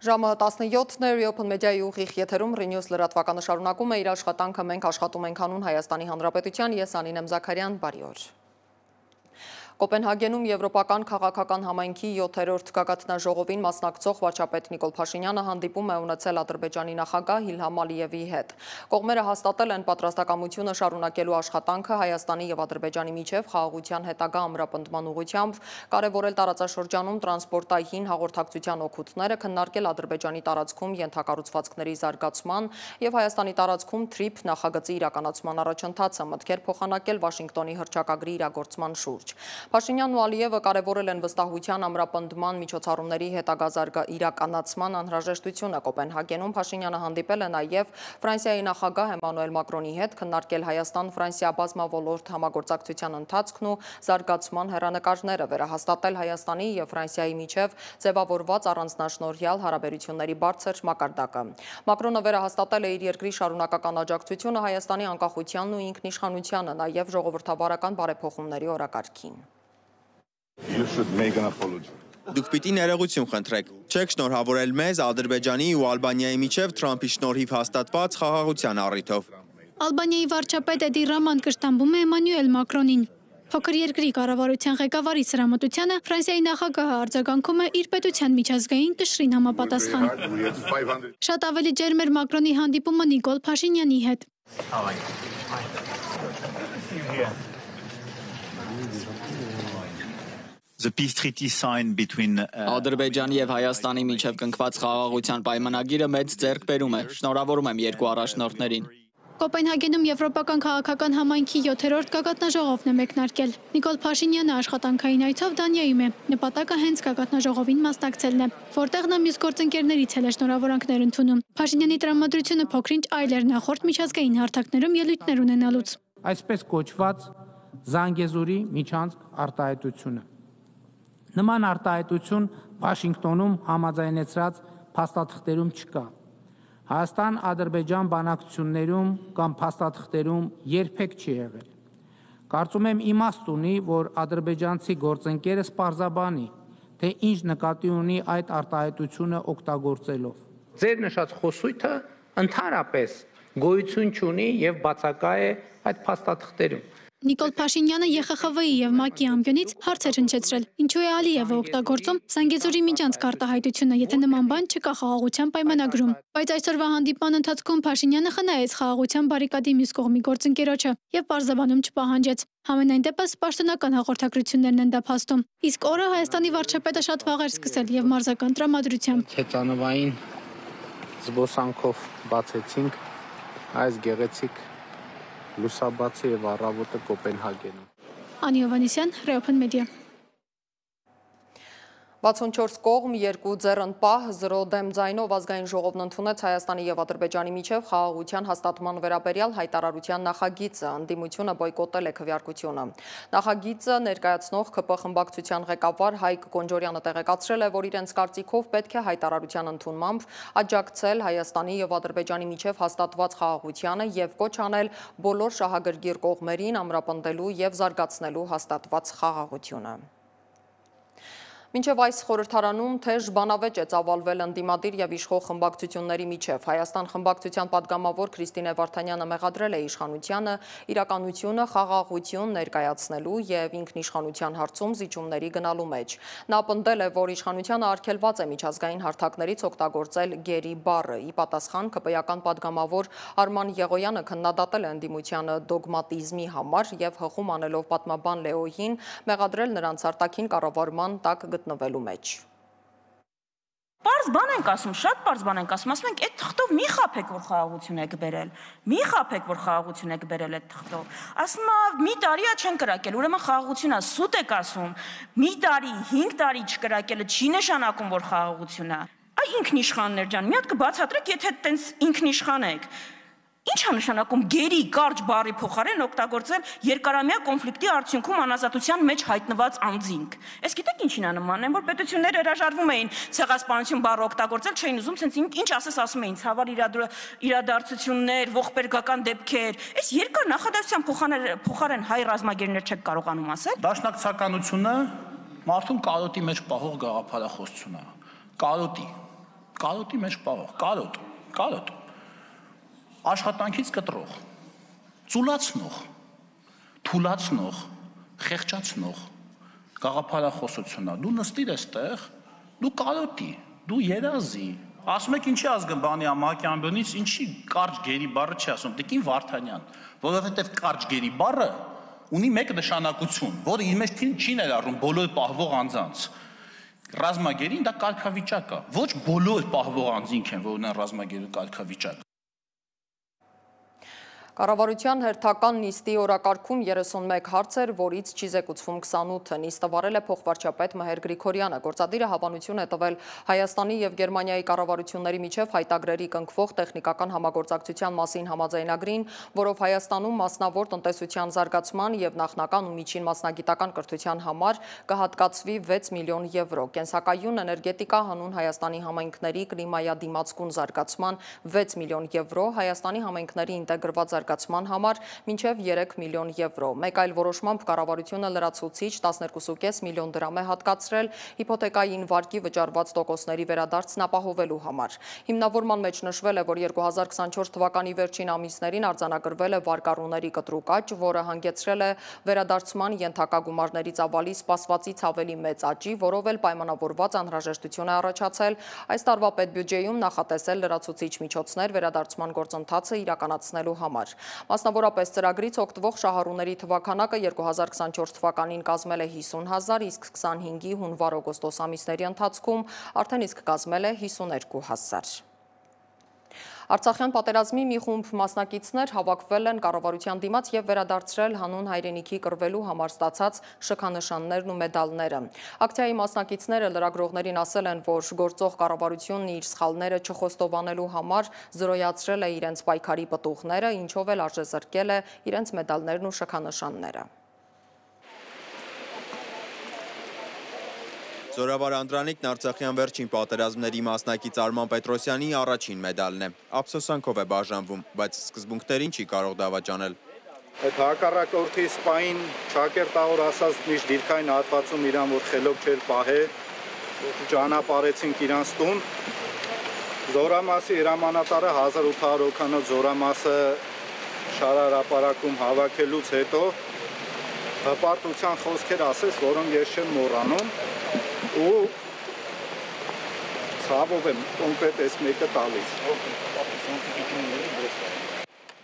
Ժամը 17-ն է, Open Media-ի ուղիղ եթերում Renews լրատվականը շարունակում է իր աշխատանքը մենք աշխատում ենք անուն Հայաստանի Հանրապետության, ես Անինեմ Զաքարյան, բարի օր։ Կոպենհագենում Եվրոպական քաղաքական համայնքի 7-րդ գագաթնաժողովին մասնակցող վարչապետ Նիկոլ Փաշինյանը հանդիպում է ունեցել Ադրբեջանի նախագահ Իլհամ Ալիևի հետ։ Կողմերը հաստատել են պատրաստակամությունը շարունակելու աշխատանքը Հայաստանի եւ Ադրբեջանի միջև խաղաղության հետագա ամրապնդման ուղղությամբ, կարևորել տարածաշրջանում տրանսպորտային հաղորդակցության օգուտները, քննարկել Ադրբեջանի տարածքում ենթակառուցվածքների զարգացման եւ Հայաստանի տարածքում TRIP նախագծի իրականացման առաջընթացը, մտքեր փոխանակել Վաշինգտոնի հռչակագրի իրագործման շուրջ։ Փաշինյանն ու Ալիևը կարևորել են վստահության ամրապնդման միջոցառումների հետագա իրականացման անհրաժեշտությունը։ Կոպենհագենում Փաշինյանը հանդիպել է նաև Ֆրանսիայի նախագահ Էմանուել Մակրոնի հետ, քննարկել Հայաստան-Ֆրանսիա բազմաոլորտ համագործակցության ընթացքն ու զարգացման հեռանկարները, վերահաստատել Հայաստանի եւ Ֆրանսիայի միջև ձևավորված առանձնաշնորհյալ հարաբերությունների բարձր մակարդակը։ Մակրոնը վերահաստատել է իր երկրի շարունակական աջակցությունը Հայաստանի անկախությանն ու ինքնիշխանությանը, նաև ժողովրդավարական բարեփոխումների օրակարգին։ Դուք պիտի ներողություն խնդրեք, չեք շնորհավորել մեզ Ադրբեջանի ու Ալբանիայի միջև Թրամփի շնորհիվ հաստատված խաղաղության առիթով։ Ալբանիայի վարչապետ Էդի Ռաման կշտամբում է Էմանուել Մակրոնին։ Փոքր երկրի կառավարության ղեկավարի սրամտությանը Ֆրանսիայի նախագահը արձագանքում է իր պետության միջազգային կշռին համապատասխան։ Շատ ավելի ջերմ էր Մակրոնի հանդիպումը Նիկոլ Փաշինյանի հետ։ Ադրբեջանի եւ Հայաստանի միջև կնքված խաղաղության պայմանագիրը մեծ ձեռքբերում է։ Շնորհավորում եմ երկու առաջնորդներին։ Կոպենհագենում Եվրոպական քաղաքական համայնքի 7-րդ գագաթնաժողովն է մեկնարկել։ Նիկոլ Փաշինյանը աշխատանքային այցով Դանիայում է։ Նպատակը հենց գագաթնաժողովին մասնակցելն է, որտեղ նա մյուս գործընկերներից էլ է շնորհավորանքներ ընդունում։ Փաշինյանի տրամադրությունը փոքրինչ այլ էր նախորդ միջազգային հարթակներում ելույթներ ունենալուց։ Այսպես կոչված Զանգեզուրի միջանցք արտահայտությունը։ Նման արտահայտություն Վաշինգտոնում համաձայնեցրած փաստաթղթերում չկա։ Հայաստան-Ադրբեջան բանակցություններում կամ փաստաթղթերում երբեք չի եղել։ Կարծում եմ իմաստ ունի, որ ադրբեջանցի գործընկերը սպառզաբանի, թե ինչ նկատի ունի այդ արտահայտությունը օգտագործելով։ Ձեր նշած խոսույթը ընդհանրապես գոյություն չունի եւ բացակա է այդ փաստաթղթերում։ Նիկոլ Փաշինյանը ԵԽԽՎ-ի եւ ՄԱԿ-ի ամբիոնից հարցեր հնչեցրել, ինչու է Ալիևը օգտագործում Զանգեզուրի միջանցք արտահայտությունը, եթե նման բան չկա խաղաղության պայմանագրում։ Բայց այսօրվա հանդիպման ընթացքում Փաշինյանը խնայեց խաղաղության բարիկադի մյուս կողմի գործընկերոջը եւ պարզաբանում չպահանջեց։ Համենայն դեպս պաշտոնական հաղորդակցություններն են դա փաստում։ Իսկ օրը Հայաստանի վարչապետը շատ վաղ էր սկսել եւ մարզական տրամադրությամբ։ Հեծանվային զբոսանքով բացեցինք այս գեղեցիկ լուսաբացի եւ առավոտը Կոպենհագենում։ Անի Հովհաննիսյան, Open Media։ 64 կողմ, 2 ձեռնպահ, 0 դեմ ձայնով ազգային ժողովն ընդունեց Հայաստանի եւ Ադրբեջանի միջև խաղաղության հաստատման վերաբերյալ հայտարարության նախագիծը, ընդդիմությունը բոյկոտել է քվեարկությունը։ Նախագիծը ներկայացնող ՔՊ խմբակցության ղեկավար Հայկ Գոնջորյանը տեղեկացրել է, որ իրենց կարծիքով պետք է հայտարարության ընդունմամբ աջակցել Հայաստանի եւ Ադրբեջանի միջև հաստատված խաղաղությանը եւ կոչ անել բոլոր շահագրգիռ կողմերին ամրապնդելու եւ զարգացնելու հաստատված խաղաղությունը։ Մինչև այս խորհրդարանում թեժ բանավեճ է ծավալվել ընդդիմադիր եւ իշխող խմբակցությունների միջև։ Հայաստան խմբակցության падգամավոր Քրիստինե Վարդանյանը մեղադրել է իշխանությանը իրականությունը խաղաղություն ներկայացնելու եւ ինքնիշխանության հարցում զիջումների գնալու մեջ։ Նա պնդել է, որ իշխանությանը արգելված է միջազգային հարթակներից օգտագործել գերի բառը։ Ի պատասխան ԿՊ-ական падգամավոր Արման Եղոյանը քննադատել է ընդդիմությանը դոգմատիզմի համար եւ հղում անելով պատմաբան Լեոյին մեղադրել նրանց արտաքին կառավարման տակ գտնվելու մեջ։ Պարզ բան ենք ասում, շատ պարզ բան ենք ասում, ասում ենք այդ թղթով մի խաբեք, որ խաղաղություն եք բերել, մի խաբեք, որ խաղաղություն եք բերել այդ թղթով։ Ասում է մի տարի է չեն կրակել, ուրեմն խաղաղություն է, սուտ եք ասում, մի տարի, 5 տարի չկրակելը չի նշանակում, որ խաղաղություն է։ Այ ինքնիշխաններ ջան, մի հատ կբացատրեք, եթե տենց ինքնիշխան եք։ Ինչ է նշանակում գերի կարճ բառի փոխարեն օգտագործել երկարամյա կոնֆլիկտի արդյունքում անազատության մեջ հայտնված անձինք։ Այս գիտեք ինչին է նմանն, որ պետությունները հրաժարվում էին ցեղասպանություն բառը օգտագործել, չէին ուզում, ցենց ինչ ասես ասում էին, ցավալ իրադարձություններ, ողբերգական դեպքեր։ Այս երկար նախադասության փոխարեն հայ ռազմագերներ չեք կարողանում ասել։ Դաշնակցականությունը մարդուն կարոտի մեջ պահող գաղափարախոսություն է։ կալոտի մեջ պահող, կալոտ, աշխատանքից կտրող, ծուլացնող, թուլացնող, խեղճացնող, գաղափարախոսությունա, դու նստիր այստեղ, դու կալոտի, դու երազի, ասում եք ինչի ազգն բանի ամակյանբյոնից, ինչի կարճ գերի բառը չի ասում, Տիկին Վարդանյան, որովհետև կարճ գերի բառը ունի մեկ նշանակություն, որը իր մեջ չի ներառում բոլոր պահվող անձանց։ Ռազմագերին դա կարգավիճակ է, ոչ բոլոր պահվող անձինք են, որ ունեն ռազմագերու կարգավիճակ։ Կառավարության հերթական նիստի օրակարգում 31 հարց էր, որից չի զեկուցվում 28-ը։ Նիստը վարել է փոխվարչապետ Մհեր Գրիգորյանը։ Գործադիրը հավանություն է տվել Հայաստանի և Գերմանիայի կառավարությունների միջև հայտագրերի կնքվող տեխնիկական համագործակցության մասին համաձայնագրին, որով Հայաստանում մասնավոր տնտեսության զարգացման և նախնական ու միջին մասնագիտական կրթության համար կհատկացվի 6 միլիոն եվրո։ Կենսակայուն էներգետիկա, հանուն Հայաստանի համայնքների կլիմայադիմացկուն զարգացման 6 միլիոն եվրո, Հայաստանի համայնքների ինտեգրված զարգացման համար մինչև 3 միլիոն եվրո։ Մեկ այլ որոշմամբ կառավարությունը լրացուցիչ 12.5 միլիոն դրամ է հատկացրել հիփոթեկային վարկի վճարված տոկոսների վերադարձն ապահովելու համար։ Հիմնավորման մեջ նշվել է, որ 2024 թվականի վերջին ամիսներին արձանագրվել է վարկառուների կտրուկ աճ, որը հանգեցրել է վերադարձման ենթակա գումարների ծավալի սպասվածից ավելի մեծ աճի, որով էլ պայմանավորված անհրաժեշտություն է առաջացել այս տարվա պետբյուջեում նախատեսել լրացուցիչ միջոցներ վերադարձման գործընթացը իրականացնելու համար։ Մասնավորապես ծրագրից օգտվող շահառուների թվաքանակը 2024 թվականին կազմել է 50,000, իսկ 25-ի հունվար-օգոստոս ամիսների ընթացքում արդեն իսկ կազմել է 52,000։ Արցախյան պատերազմի մի խումբ մասնակիցներ հավաքվել են կառավարության դիմաց և վերադարձրել հանուն հայրենիքի կռվելու համար ստացած շքանշաններն ու մեդալները։ Ակցիայի մասնակիցները լրագրողներին ասել են, որ գործող կառավարությունն իր սխալները չխոստովանելու համար զրոյացրել է իրենց պայքարի պտուղները, ինչով էլ արժեզրկել է իրենց մեդալներն ու շքանշանները։ Զորավար Անդրանիկն Արցախյան վերջին պատերազմների մասնակից Արման Պետրոսյանի առաջին մեդալն է։ Ափսոսանքով է բաժանվում, բայց սկզբունքներին չի կարող դավաճանել։ Այդ հակառակորդի սպային Շակերտավոր ասած միշտ դիրքային հատվածում իրան որ խելոք չէր պահե, ճանապարհեցինք իրանց տուն։ Զորամասի հրամանատարը 1800 հոգանոց զորամասը շարարապարակում հավաքելուց հետո հպարտության խոսքեր ասեց, որոնք ես չեմ մոռանում։ Ու ցավով եմ կոնկրետ այս մեկը տալիս։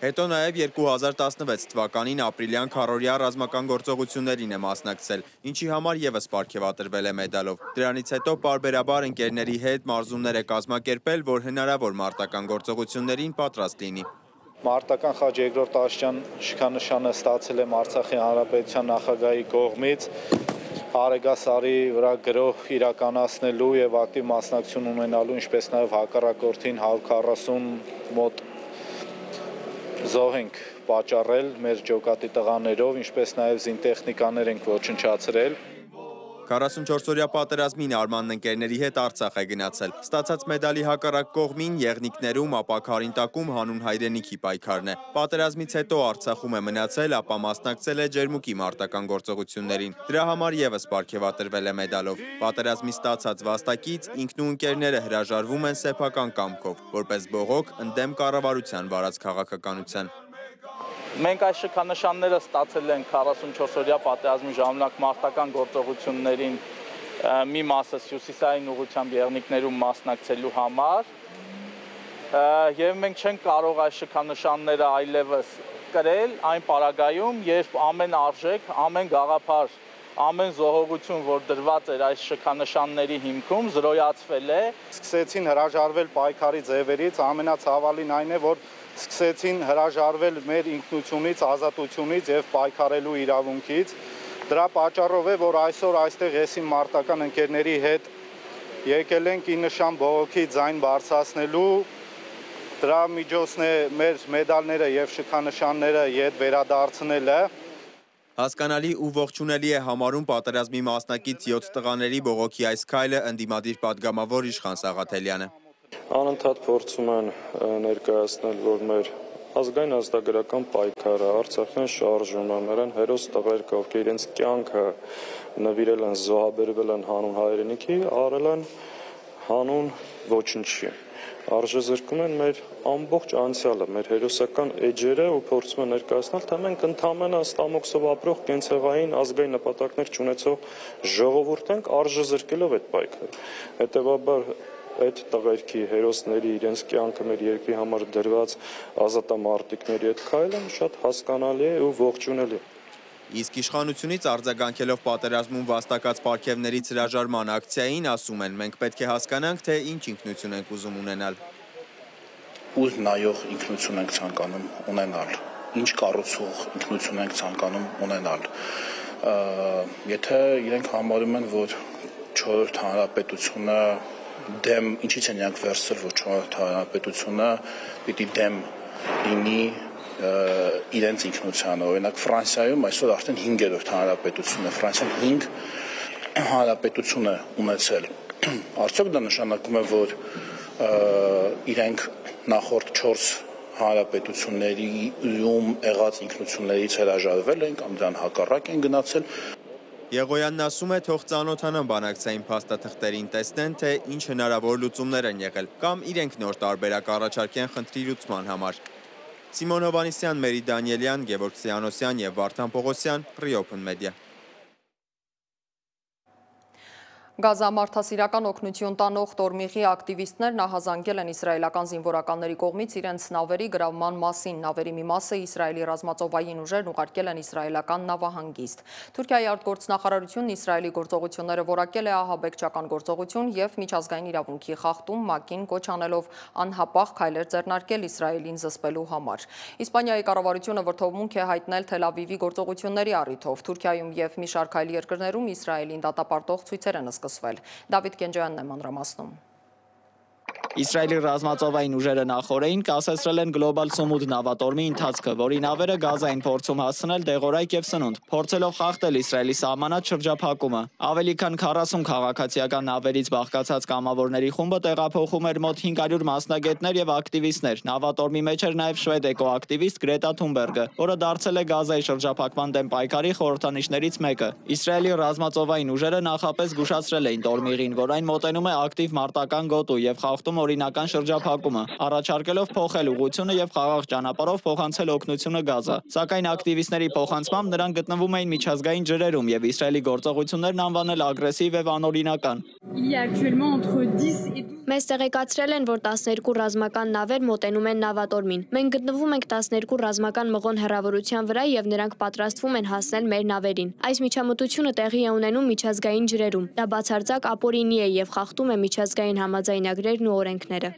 Հետո նաև 2016 թվականին ապրիլյան քառօրյա ռազմական գործողություններին է մասնակցել, ինչի համար ևս պարգևատրվել է մեդալով։ Դրանից հետո պարբերաբար ընկերների հետ մարզումներ է կազմակերպել, որ հնարավոր մարտական գործողություններին պատրաստ լինի։ Մարտական խաչ երկրորդ աշճան շքանշանը ստացել եմ Արցախի Հանրապետության նախագահի կողմից Արեգասարի վրա գրոհ իրականացնելու եւ ակտիվ մասնակցություն ունենալու, ինչպես նաեւ հակառակորդին 140 մոտ զոհ ենք պատճառել մեր ջոկատի տղաներով, ինչպես նաեւ զինտեխնիկաներ ենք ոչնչացրել։ 44-օրյա պատերազմին Արմանն ընկերների հետ Արցախ է գնացել։ Ստացած մեդալի հակառակ կողմին եղնիկներում, ապա քարինտակում հանուն հայրենիքի պայքարն է։ Պատերազմից հետո Արցախում է մնացել, ապա մասնակցել է ջերմուկի մարտական գործողություններին։ Դրա համար ևս պարգևատրվել է մեդալով։ Պատերազմի ստացած վաստակից ինքն ու ընկերները հրաժարվում են սեփական կամքով, որպես բողոք ընդդեմ կառավարության վարած քաղաքականության։ Մենք այս շքանշանները ստացել ենք 44-օրյա պատերազմի ժամանակ մարտական գործողություններին մի մասը հյուսիսային ուղղությամբ եղնիկներում մասնակցելու համար եւ մենք չենք կարող այս շքանշանները այլևս կրել այն պարագայում, երբ ամեն արժեք, ամեն գաղափար, ամեն զոհողություն, որ դրված էր այս շքանշանների հիմքում, զրոյացվել է։ Սկսեցին հրաժարվել պայքարի ձևերից, ամենացավալին այն է, որ սկսեցին հրաժարվել մեր ինքնությունից, ազատությունից եւ պայքարելու իրավունքից։ Դրա պատճառով է, որ այսօր այստեղ ես իմ մարտական ընկերների հետ եկել ենք ի նշան բողոքի ձայն բարձրացնելու։ Դրա միջոցն է մեր մեդալները եւ շքանշանները յետ վերադարձնելը։ Հասկանալի ու ողջունելի է համարում պատերազմի մասնակից 7 տղաների բողոքի այս քայլը ընդդիմադիր падգամավոր Իշխան Սաղաթելյանը։ Անընդհատ փորձում են ներկայացնել, որ մեր ազգային ազատագրական պայքարը, Արցախյան շարժումը, նրան հերոս տղերք, ովքեր իրենց կյանքը նվիրել են, զոհաբերվել են հանուն հայրենիքի, արել են հանուն ոչնչի։ Արժեզրկում են մեր ամբողջ անցյալը, մեր հերոսական էջերը ու փորձում են ներկայացնել, թե մենք ընդհանրապես ստամոքսով ապրող կենցաղային ազգային նպատակներ չունեցող ժողովուրդ ենք, արժեզրկելով այդ պայքարը։ Հետևաբար այդ տղերքի հերոսների իրենց կյանքը մեր երկրի համար դրված ազատամարտիկների հետ քայլը շատ հասկանալի է ու ողջունելի։ Իսկ իշխանությունից արձագանքելով պատերազմում վաստակած պարգևներից հրաժարման ակցիային ասում են, մենք պետք է հասկանանք, թե ինչ ինքնություն ենք ուզում ունենալ։ Ուր նայող ինքնություն ենք ցանկանում ունենալ, ինչ կառուցող ինքնություն ենք ցանկանում ունենալ։ Եթե իրենք համարում են, որ 4-րդ հանրապետությունը դեմ, ինչից են իրենք վերցրել, որ 4-րդ հանրապետությունը պիտի դեմ լինի իրենց ինքնությանը, օրինակ Ֆրանսիայում այսօր արդեն 5-րդ հանրապետությունն է, Ֆրանսիան 5 հանրապետություն է ունեցել։ Արդյոք դա նշանակում է, որ իրենք նախորդ 4 հանրապետություններում եղած ինքնություններից հրաժարվել են կամ դրան հակառակ են գնացել։ Եղոյանն ասում է, թող ծանոթանան բանակցային փաստաթղթերին, տեսնեն, թե ինչ հնարավոր լուծումներ են եղել, կամ իրենք նոր տարբերակ առաջարկեն խնդրի լուծման համար։ Սիմոն Հովանեսյան, Մերի Դանիելյան, Գևորգ Սյանոսյան և Վարդան Պողոսյան, Reopen Media։ Գազա մարդասիրական օգնություն տանող Տորմիղի ակտիվիստներ նախազանգել են իսրայելական զինվորականների կողմից իրենց նավերի գրավման մասին։ Նավերի մի մասը Իսրայելի ռազմածովային ուժերն ուղարկել են իսրայելական նավահանգիստ։ Թուրքիայի արտգործնախարարությունն Իսրայելի գործողությունները որակել է ահաբեկչական գործողություն և միջազգային իրավունքի խախտում, ՄԱԿ-ին կոչ անելով անհապաղ քայլեր ձեռնարկել Իսրայելին զսպելու համար։ Իսպանիայի կառավարությունը վրդովմունք է հայտնել Թել Ավիվի գործողությունների առիթով։ Թուրքիայում և մի շարք այլ երկրներում Իսրայելին դատապարտող ցույցեր են սկսվել։ Դավիթ Կենջոյանն է մանրամասնում։ Իսրայելի ռազմածովային ուժերը նախորդին կասեցրել են գլոբալ Սումուդ նավատորմի ընթացքը, որի նավերը Գազա են փորձում հասցնել դեղորայք և սնունդ, փորձելով խախտել Իսրայելի սահմանած շրջափակումը։ Ավելի քան 40 քաղաքացիական նավերից բաղկացած կամավորների խումբը տեղափոխում էր մոտ 500 մասնագետներ և ակտիվիստներ։ Նավատորմի մեջ էր նաև շվեդ էկոակտիվիստ Գրետա Թունբերգը, որը դարձել է Գազայի շրջափակման դեմ պայքարի խորհրդանիշներից մեկը։ Իսրայելի ռազմածովային ուժերը նախապես զգուշացրել էին Տորմիղին, որ այն մոտենում է ակտիվ մարտական գոտու և խախտում օրինական շրջափակումը, առաջարկելով փոխել ուղղությունը և խաղաղ ճանապարհով փոխանցել օգնությունը Գազա։ Սակայն ակտիվիստների փոխանցմամբ նրանք գտնվում էին միջազգային ջրերում և Իսրայելի գործողություններն անվանել ագրեսիվ և անօրինական։ Մեզ տեղեկացրել են, որ 12 ռազմական նավեր մոտենում են նավատորմին։ Մենք գտնվում ենք 12 ռազմական մղոն հեռավորության վրա և նրանք պատրաստվում են հասնել մեր նավերին։ Այս միջամտությունը տեղի է ունենում միջազգային ջրերում։ Դա բացարձակ ապօրինի է և խախտում է միջազգային համաձայնագրերն ու օրենքները։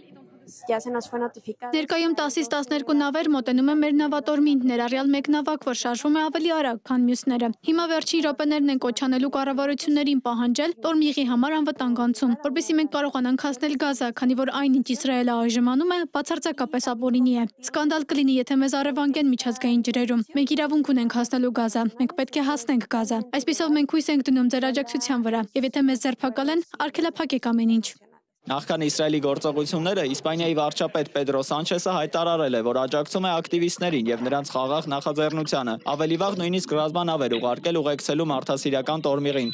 Ներկայում 10-ից 12 նավեր մոտենում են մեր նավատորմին, ներառյալ մեկ նավակ, որ շարժվում է ավելի արագ, քան մյուսները։ Հիմա վերջին րոպեներն են կոչանելու կառավարություններին պահանջել Տորմիղի համար անվտանգ անցում, որպեսզի մենք կարողանանք հասնել Գազա, քանի որ այն, ինչ Իսրայելը այժմ անում է, բացարձակապես ապօրինի է։ Սկանդալ կլինի, եթե մեզ առևանգեն միջազգային ջրերում։ Մենք իրավունք ունենք հասնելու Գազա։ Մենք պետք է հասնենք Գազա։ Այսպիսով մենք հույս ենք դնում ձեր աջակցության վրա, եւ եթե մեզ ձերբակալեն, արգելափակեք ամեն ինչ։ Նախքան Իսրայելի գործողությունները Իսպանիայի վարչապետ Պեդրո Սանչեսը հայտարարել է, որ աջակցում է ակտիվիստներին եւ նրանց խաղաղ նախաձեռնությանը։ Ավելի վաղ նույնիսկ ռազմանավեր ուղարկել ուղեկցելու մարդասիրական Տորմիղին։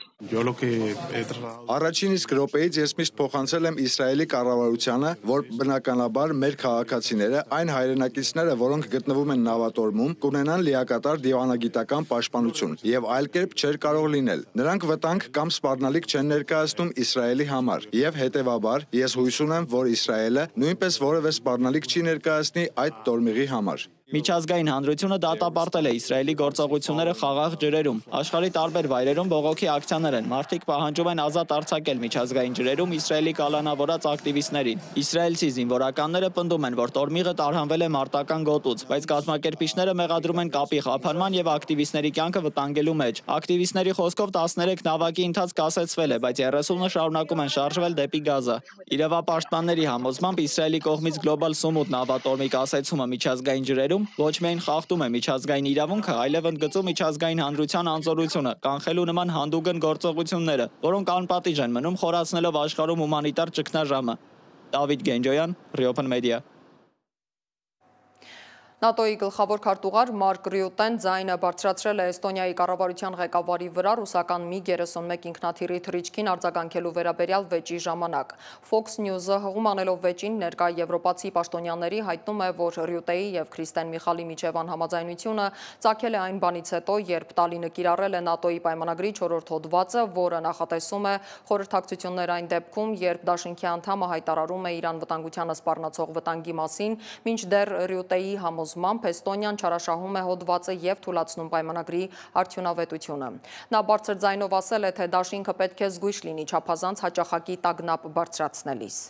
Առաջին իսկ րոպեից ես միշտ փոխանցել եմ Իսրայելի կառավարությանը, որ բնականաբար մեր քաղաքացիները, այն հայրենակիցները, որոնք գտնվում են նավատորմում, կունենան լիակատար դիվանագիտական պաշտպանություն եւ այլ կերպ չէր կարող լինել։ Նրանք վտանգ կամ սպառնալիք չեն ներկայացնում Իսրայելի համար եւ հետեւաբար ես հույս ունեմ, որ Իսրայելը նույնպես որևէ սպառնալիք չի ներկայացնի այդ Տորմիղի համար։ Միջազգային հանրությունը դատապարտել է Իսրայելի գործողությունները խաղաղ ջրերում։ Աշխարհի տարբեր վայրերում բողոքի ակցիաներ են։ Մարդիկ պահանջում են ազատ արձակել միջազգային ջրերում Իսրայելի կալանավորած ակտիվիստներին։ Իսրայելցի զինվորականները պնդում են, որ Տորմիղը տարհանվել է մարտական գոտուց, բայց կազմակերպիչները մեղադրում են կապի խափանման եւ ակտիվիստների կյանքը վտանգելու մեջ։ Ակտիվիստների խոսքով 13 նավակի ընթացք կասեցվել է, բայց 30-ը շարունակում են շարժվել դեպի Գազա։ Իրավապաշտպանների համոզմամբ Իսրայելի կողմից գլոբալ Սումուդ նավատորմի կասեցումը միջազգային ջրերում ոչ միայն խախտում է միջազգային իրավունքը, այլև ընդգծում միջազգային հանրության անզորությունը, կանխելու նման հանդուգն գործողությունները, որոնք անպատիժ են մնում, խորացնելով աշխարհում հումանիտար ճգնաժամը։ Դավիթ Գենջոյան, Reopen Media։ ՆԱՏՕ-ի գլխավոր քարտուղար Մարկ Ռյուտեն ձայնը բարձրացրել է Էստոնիայի կառավարության ղեկավարի վրա ռուսական MiG-31 ինքնաթիռի թռիչքին արձագանքելու վերաբերյալ վեճի ժամանակ։ Fox News-ը հղում անելով վեճին ներկա եվրոպացի պաշտոնյաների հայտնում է, որ Ռյուտեի եւ Քրիստեն Միխալի միջև անհամաձայնությունը ծագել է այն բանից հետո, երբ Տալինը կիրառել է ՆԱՏՕ-ի պայմանագրի 4-րդ հոդվածը, որը նախատեսում է խորհրդակցություններ այն դեպքում, երբ դաշինքի անդամը հայտարարում է իր անվտանգությանը սպառնացող վտանգի մասին, մինչդեռ Ռյուտեի համոզմամբ Էստոնիան չարաշահում է հոդվածը եւ թույլատնում պայմանագրի արդյունավետությունը։ Նա բարձր ձայնով ասել է, թե դաշինքը պետք է զգույշ լինի չափազանց հաճախակի տագնապ բարձրացնելիս։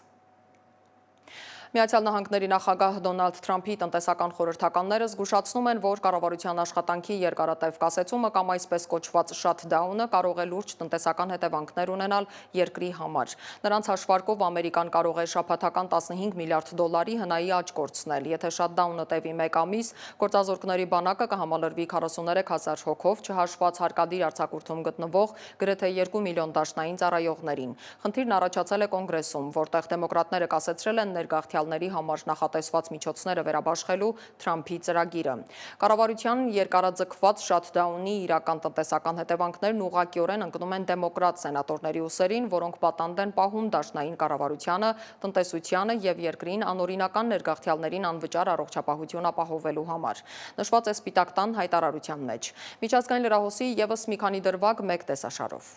Միացյալ Նահանգների նախագահ Դոնալդ Թրամփի տնտեսական խորհրդականները զգուշացնում են, որ կառավարության աշխատանքի երկարատև կասեցումը կամ այսպես կոչված շաթդաունը կարող է լուրջ տնտեսական հետևանքներ ունենալ երկրի համար։ Նրանց հաշվարկով Ամերիկան կարող է շաբաթական 15 միլիարդ դոլարի հնայի աճ կորցնել։ Եթե շաթդաունը տևի 1 ամիս, գործազուրկների բանակը կհամալրվի 43,000 հոգով, չհաշված հարկադիր արձակուրդում գտնվող գրեթե 2 միլիոն դաշնային ծառայողներին։ Խնդիրն առաջացել է կոնգրեսում, որտեղ դեմոկրատները կասեցրել են ներգաղթյալ համար նախատեսված միջոցները վերաբաշխելու Թրամփի ծրագիրը։ Կառավարության երկարաձգված շաթդաունի իրական տնտեսական հետևանքներն ուղղակիորեն ընկնում են դեմոկրատ սենատորների ուսերին, որոնք պատանդ են պահում դաշնային կառավարությանը, տնտեսությանը եւ երկրին անօրինական ներգաղթյալներին անվճար առողջապահություն ապահովելու համար։ Նշված է Սպիտակ տան հայտարարության մեջ։ Միջազգային լրահոսի եւս մի քանի դրվագ մեկ տեսաշարով։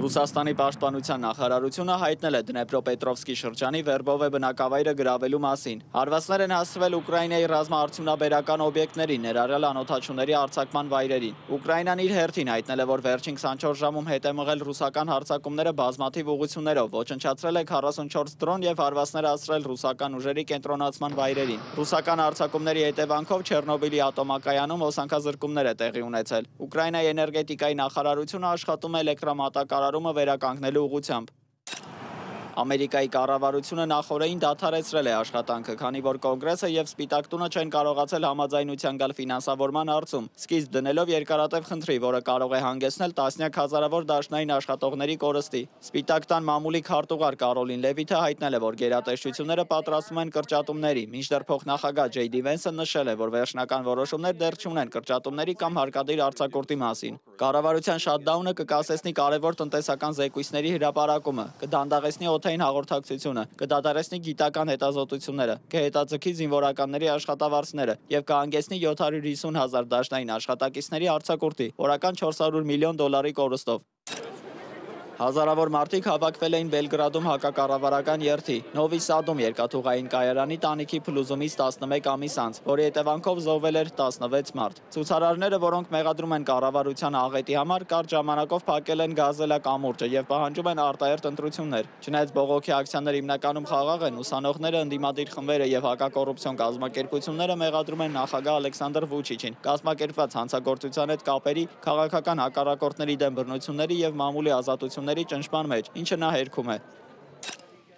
Ռուսաստանի պաշտպանության նախարարությունը հայտնել է Դնեպրոպետրովսկի շրջանի Վերբովե բնակավայրը գրավելու մասին։ Հարվածներ են հասցվել Ուկրաինայի ռազմաարդյունաբերական օբյեկտների, ներառյալ անօդաչուների արձակման վայրերին։ Ուկրաինան իր հերթին հայտնել է, որ վերջին 24 ժամում հետ է մղել ռուսական հարձակումները բազմաթիվ ուղղություններով, ոչնչացրել է 44 դրոն եւ հարվածներ հասցրել ռուսական ուժերի կենտրոնացման վայրերին։ Ռուսական հարձակումների հետևանքով Չեռնոբիլի ատոմակայանում հոսանքազրկումներ է տեղի ունեցել։ Ուկրաինայի էներգետիկայի նախարարությունը աշխատում է էլեկտրամատակարարումը վերականգնելու ուղղությամբ։ Ամերիկայի կառավարությունը նախօրեին դադարեցրել է աշխատանքը, քանի որ կոնգրեսը եւ Սպիտակ տունը չեն կարողացել համաձայնության գալ ֆինանսավորման հարցում, սկիզբ դնելով երկարատև խնդրի, որը կարող է հանգեցնել տասնյակ հազարավոր դաշնային աշխատողների կորստի։ Սպիտակ տան մամուլի քարտուղար Կարոլին Լևիթը հայտնել է, որ գերատեսչությունները պատրաստվում են կրճատումների, մինչդեռ փոխնախագահ Ջեյ Դի Վենսը նշել է, որ վերջնական որոշումներ դեռ չունեն կրճատումների կամ հարկադիր արձակուրդի մասին։ Կառավարության շաթդաունը կկասեցնի կարևոր տնտեսական զեկույցների հրապարակումը, կդանդաղեցնի օդային հաղորդակցությունը, կդադարեցնի գիտական հետազոտությունները, կհետաձգի զինվորականների աշխատավարձները եւ կհանգեցնի 750,000 դաշնային աշխատակիցների արձակուրդի, օրական 400 միլիոն դոլարի կորստով։ Հազարավոր մարդիկ հավաքվել էին Բելգրադում հակակառավարական երթի Նովի Սադում երկաթուղային կայարանի տանիքի փլուզումից 11 ամիս անց, որի հետևանքով զոհվել էր 16 մարդ։ Ցուցարարները, որոնք մեղադրում են կառավարության աղետի համար, կարճ ժամանակով փակել են գազելակամուրջը եւ պահանջում են արտահերթ ընտրություններ։ Չնայած բողոքի ակցիաները հիմնականում խաղաղ են, ուսանողները, ընդդիմադիր խմբերը եւ հակակոռուպցիոն կազմակերպությունները մեղադրում են նախագահ Ալեքսանդր Վուչիչին կազմակերպված հանցագործության հետ կապերի, քաղաքական հակառակորդների դեմ բռնությունների եւ մամուլի ազատությունների ճնշման մեջ, ինչը նա հերքում է։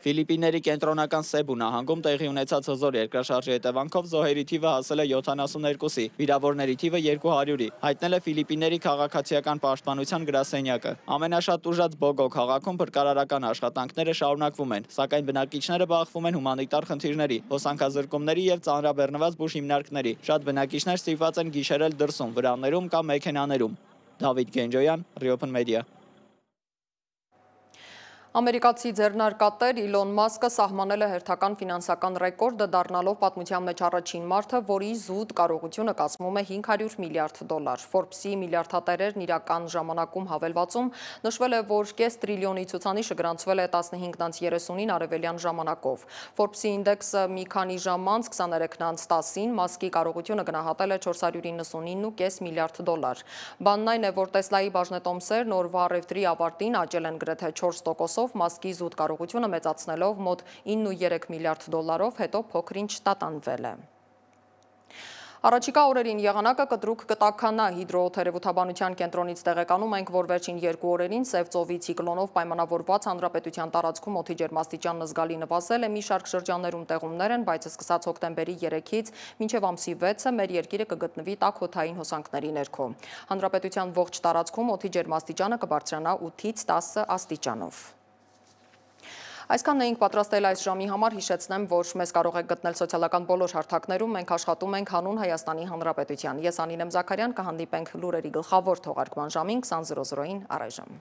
Ֆիլիպինների կենտրոնական Սեբու նահանգում տեղի ունեցած հզոր երկրաշարժի հետևանքով զոհերի թիվը հասել է 72-ի, վիրավորների թիվը 200-ի, հայտնել է Ֆիլիպինների քաղաքացիական պաշտպանության գրասենյակը։ Ամենաշատ տուժած Բոգո քաղաքում փրկարարական աշխատանքները շարունակվում են, սակայն բնակիչները բախվում են հումանիտար խնդիրների, հոսանքազրկումների եւ ծանրաբեռնված բուժ հիմնարկների։ Շատ բնակիչներ ստիպված են գիշերել դրսում, վրաններում կամ մեքենաներում։ Դավիթ Գենջոյան, Ռիոփն մեդիա։ Ամերիկացի ձեռնարկատեր Իլոն Մասկը սահմանել է հերթական ֆինանսական ռեկորդը, դառնալով պատմության մեջ առաջին մարդը, որի զուտ կարողությունը կազմում է $500 միլիարդ։ Forbes-ի միլիարդատերերն իրական ժամանակում հավելվածում նշվել է, որ կես տրիլիոնի ցուցանիշը գրանցվել է 15:30-ին արևելյան ժամանակով։ Forbes-ի ինդեքսը մի քանի ժամ անց 23:10-ին Մասկի կարողությունը գնահատել է $499.5 միլիարդ։ Բանն այն է, որ Տեսլայի բաժնետոմսերն օրվա առևտրի ավարտին աճել են գրեթե 4%, Մասկի զուտ կարողությունը մեծացնելով մոտ $9.3 միլիարդ, հետո փոքր-ինչ տատանվել է։ Առաջիկա օրերին եղանակը կտրուկ կտաքանա հիդրոթերևութաբանության կենտրոնից տեղեկանում ենք, որ վերջին 2 օրերին Սև ծովի ցիկլոնով պայմանավորված հանրապետության տարածքում օդի ջերմաստիճանն զգալի նվազել է, մի շարք շրջաններում տեղումներ են, բայց սկսած հոկտեմբերի 3-ից մինչև ամսի 6-ը մեր երկիրը կգտնվի տաք օդային հոսանքների ներքո։ Հանրապետության ողջ տարածքում օդի ջերմաստիճանը կբարձրանա 8-ից 10 աստիճանով։ Այսքանն էինք պատրաստել այս ժամի համար, հիշեցնեմ, որ մեզ կարող եք գտնել սոցիալական բոլոր հարթակներում, մենք աշխատում ենք հանուն Հայաստանի Հանրապետության։ Ես Անին եմ Զաքարյան, կհանդիպենք լուրերի գլխավոր թողարկման ժամին 20:00-ին առայժմ։